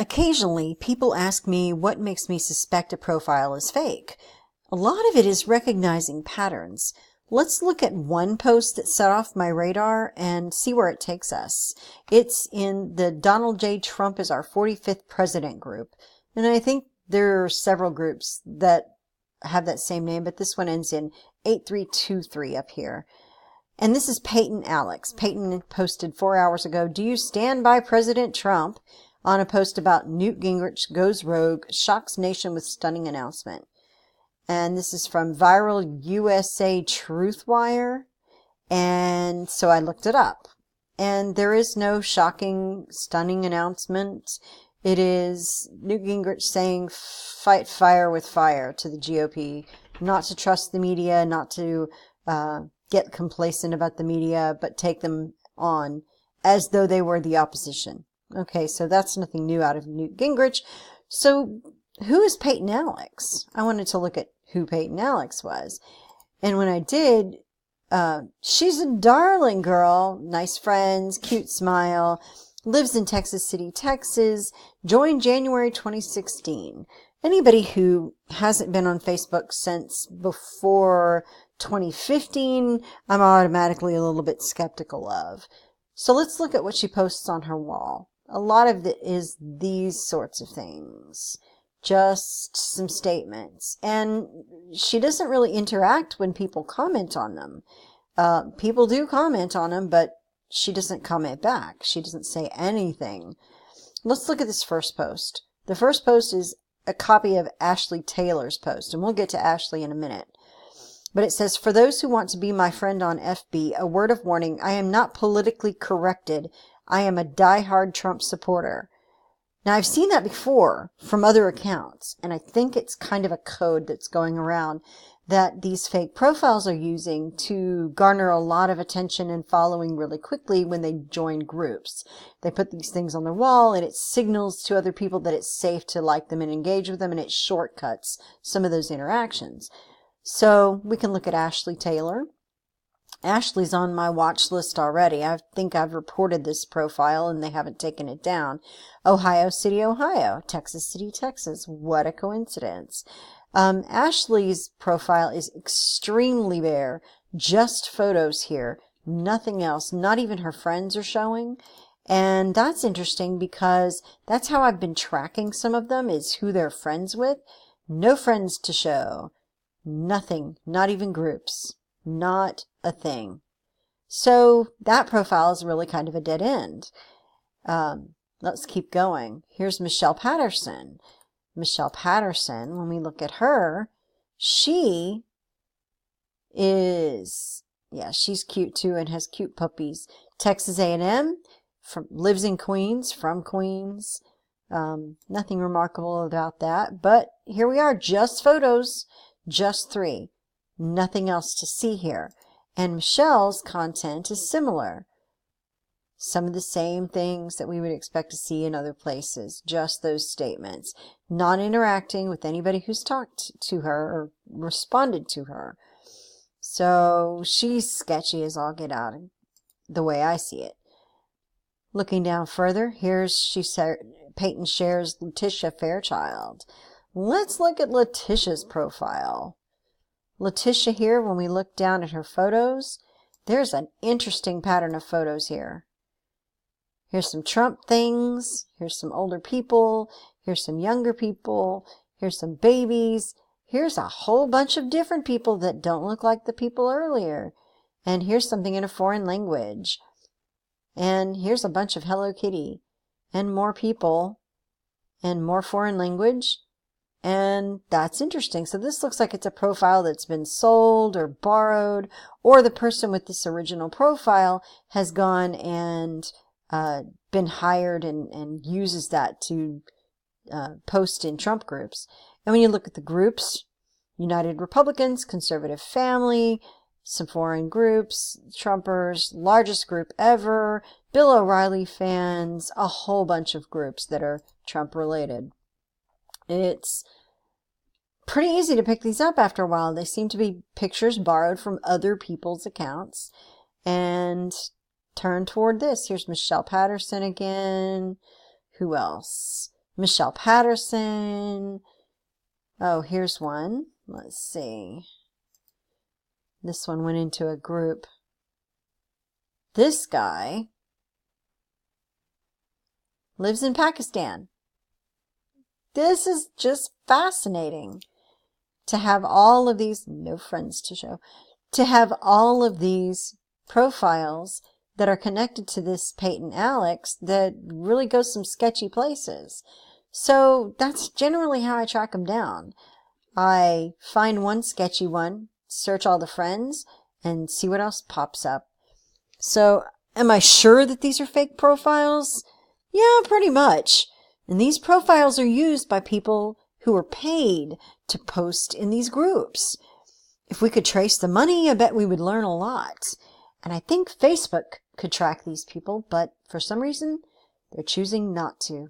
Occasionally, people ask me what makes me suspect a profile is fake. A lot of it is recognizing patterns. Let's look at one post that set off my radar and see where it takes us. It's in the Donald J. Trump is our 45th president group. And I think there are several groups that have that same name, but this one ends in 8323 up here. And this is Peyton Alex. Peyton posted 4 hours ago, "Do you stand by President Trump?" on a post about Newt Gingrich goes rogue, shocks nation with stunning announcement. And this is from Viral USA Truthwire. And so I looked it up. And there is no shocking, stunning announcement. It is Newt Gingrich saying fight fire with fire to the GOP, not to trust the media, not to get complacent about the media, but take them on as though they were the opposition. Okay, so that's nothing new out of Newt Gingrich. So who is Peyton Alex? I wanted to look at who Peyton Alex was. And when I did, she's a darling girl, nice friends, cute smile, lives in Texas City, Texas, joined January 2016. Anybody who hasn't been on Facebook since before 2015, I'm automatically a little bit skeptical of. So let's look at what she posts on her wall. A lot of it is these sorts of things. Just some statements. And she doesn't really interact when people comment on them. People do comment on them, but she doesn't comment back. She doesn't say anything. Let's look at this first post. The first post is a copy of Ashley Taylor's post, and we'll get to Ashley in a minute. But it says, "For those who want to be my friend on FB, a word of warning, I am not politically corrected. I am a die-hard Trump supporter." Now, I've seen that before from other accounts, and I think it's kind of a code that's going around that these fake profiles are using to garner a lot of attention and following really quickly when they join groups. They put these things on their wall, and it signals to other people that it's safe to like them and engage with them, and it shortcuts some of those interactions. So we can look at Ashley Taylor. Ashley's on my watch list already. I think I've reported this profile and they haven't taken it down. Ohio City, Ohio. Texas City, Texas. What a coincidence. Ashley's profile is extremely bare. Just photos here. Nothing else. Not even her friends are showing. And that's interesting because that's how I've been tracking some of them, is who they're friends with. No friends to show. Nothing. Not even groups. Not a thing. So that profile is really kind of a dead end. Let's keep going. Here's Michelle Patterson. Michelle Patterson, when we look at her, she is, yeah, she's cute too and has cute puppies. Texas A&M, lives in Queens, from Queens. Nothing remarkable about that. But here we are, just photos, just 3. Nothing else to see here. And Michelle's content is similar. Some of the same things that we would expect to see in other places. Just those statements. Not interacting with anybody who's talked to her or responded to her. So she's sketchy as all get out, the way I see it. Looking down further, Peyton shares Letitia Fairchild. Let's look at Letitia's profile. Letitia here, when we look down at her photos, there's an interesting pattern of photos here. Here's some Trump things. Here's some older people. Here's some younger people. Here's some babies. Here's a whole bunch of different people that don't look like the people earlier. And here's something in a foreign language. And here's a bunch of Hello Kitty. And more people. And more foreign language. And that's interesting. So this looks like it's a profile that's been sold or borrowed, or the person with this original profile has gone and been hired and uses that to post in Trump groups. And when you look at the groups, United Republicans, Conservative Family, some foreign groups, Trumpers, largest group ever, Bill O'Reilly fans, a whole bunch of groups that are Trump related. It's pretty easy to pick these up after a while. They seem to be pictures borrowed from other people's accounts and turned toward this. Here's Michelle Patterson again. Who else? Michelle Patterson. Oh, here's one. Let's see. This one went into a group. This guy lives in Pakistan. This is just fascinating to have all of these, no friends to show, to have all of these profiles that are connected to this Peyton Alex that really go some sketchy places. So that's generally how I track them down. I find one sketchy one, search all the friends, and see what else pops up. So am I sure that these are fake profiles? Yeah, pretty much. And these profiles are used by people who are paid to post in these groups. If we could trace the money, I bet we would learn a lot. And I think Facebook could track these people, but for some reason, they're choosing not to.